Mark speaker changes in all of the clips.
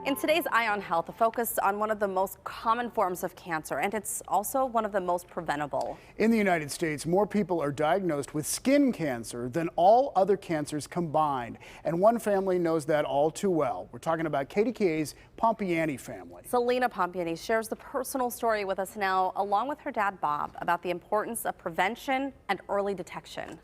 Speaker 1: In today's Eye on Health, a focus on one of the most common forms of cancer, and it's also one of the most preventable.
Speaker 2: In the United States, more people are diagnosed with skin cancer than all other cancers combined. And one family knows that all too well. We're talking about KDKA's Pompeani family.
Speaker 1: Celina Pompeani shares the personal story with us now, along with her dad, Bob, about the importance of prevention and early detection.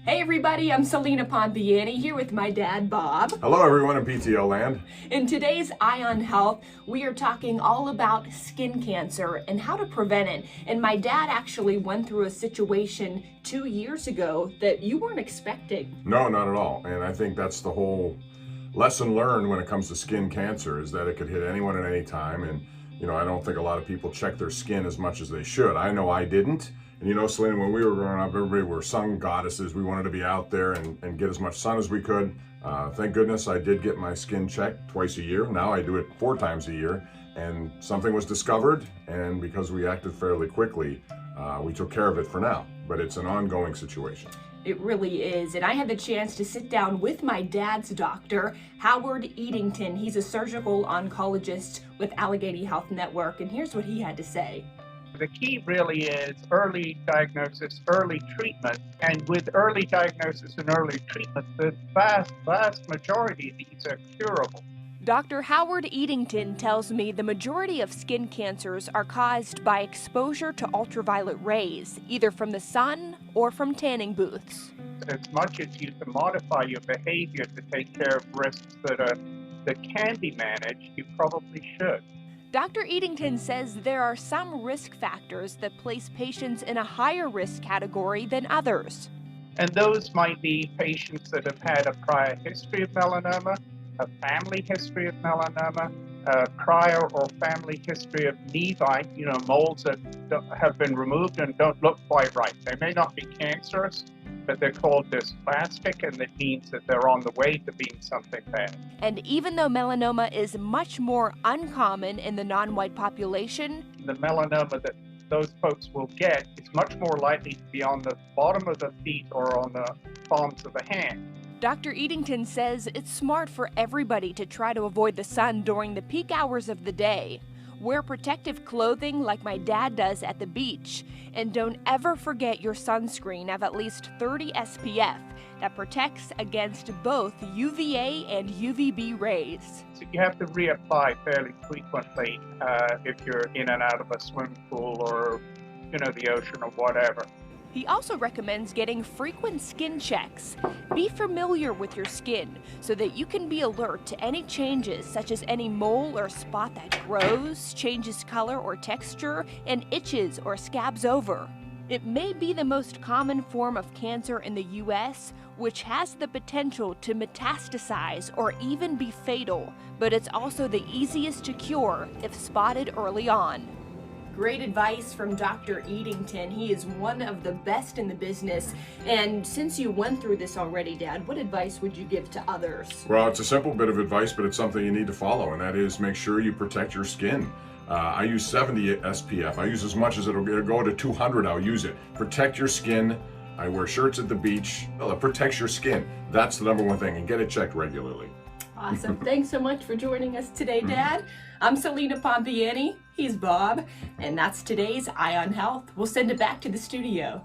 Speaker 3: Hey everybody, I'm Celina Pompeani here with my dad, Bob.
Speaker 4: Hello everyone in PTO land.
Speaker 3: In today's Eye on Health, we are talking all about skin cancer and how to prevent it. And my dad actually went through a situation 2 years ago that you weren't expecting.
Speaker 4: No, not at all. And I think that's the whole lesson learned when it comes to skin cancer, is that it could hit anyone at any time. And I don't think a lot of people check their skin as much as they should. I know I didn't. And Celina, when we were growing up, everybody were sun goddesses. We wanted to be out there and get as much sun as we could. Thank goodness I did get my skin checked twice a year. Now I do it 4 times a year. And something was discovered, and because we acted fairly quickly, we took care of it for now. But it's an ongoing situation.
Speaker 3: It really is. And I had the chance to sit down with my dad's doctor, Howard Edington. He's a surgical oncologist with Allegheny Health Network. And here's what he had to say.
Speaker 5: The key really is early diagnosis, early treatment, and with early diagnosis and early treatment, the vast majority of these are curable.
Speaker 3: Dr. Howard Edington tells me the majority of skin cancers are caused by exposure to ultraviolet rays, either from the sun or from tanning booths.
Speaker 5: As much as you can modify your behavior to take care of risks that can be managed, you probably should.
Speaker 3: Dr. Edington says there are some risk factors that place patients in a higher risk category than others.
Speaker 5: And those might be patients that have had a prior history of melanoma, a family history of melanoma, a prior or family history of nevi, moles that have been removed and don't look quite right. They may not be cancerous, but they're called dysplastic, and that means that they're on the way to being something bad.
Speaker 3: And even though melanoma is much more uncommon in the non-white population,
Speaker 5: the melanoma that those folks will get is much more likely to be on the bottom of the feet or on the palms of the hand.
Speaker 3: Dr. Edington says it's smart for everybody to try to avoid the sun during the peak hours of the day. Wear protective clothing like my dad does at the beach. And don't ever forget your sunscreen of at least 30 SPF that protects against both UVA and UVB rays.
Speaker 5: So you have to reapply fairly frequently if you're in and out of a swimming pool or the ocean or whatever.
Speaker 3: He also recommends getting frequent skin checks. Be familiar with your skin so that you can be alert to any changes, such as any mole or spot that grows, changes color or texture, and itches or scabs over. It may be the most common form of cancer in the U.S., which has the potential to metastasize or even be fatal, but it's also the easiest to cure if spotted early on. Great advice from Dr. Edington. He is one of the best in the business. And since you went through this already, Dad, what advice would you give to others?
Speaker 4: Well, it's a simple bit of advice, but it's something you need to follow, and that is make sure you protect your skin. I use 70 SPF. I use as much as it'll go to 200. I'll use it. Protect your skin. I wear shirts at the beach. Well, it protects your skin. That's the number one thing, and get it checked regularly.
Speaker 3: Awesome. Thanks so much for joining us today, Dad. I'm Celina Pompeani. He's Bob. And that's today's Eye on Health. We'll send it back to the studio.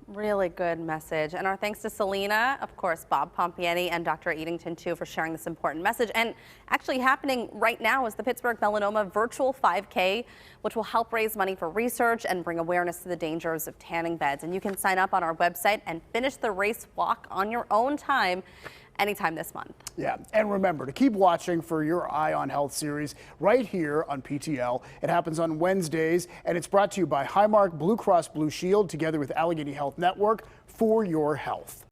Speaker 1: Really good message. And our thanks to Celina, of course, Bob Pompeani, and Dr. Edington, too, for sharing this important message. And actually happening right now is the Pittsburgh Melanoma Virtual 5K, which will help raise money for research and bring awareness to the dangers of tanning beds. And you can sign up on our website and finish the race walk on your own time anytime this month.
Speaker 2: Yeah, and remember to keep watching for your Eye on Health series right here on PTL. It happens on Wednesdays, and it's brought to you by Highmark Blue Cross Blue Shield together with Allegheny Health Network for your health.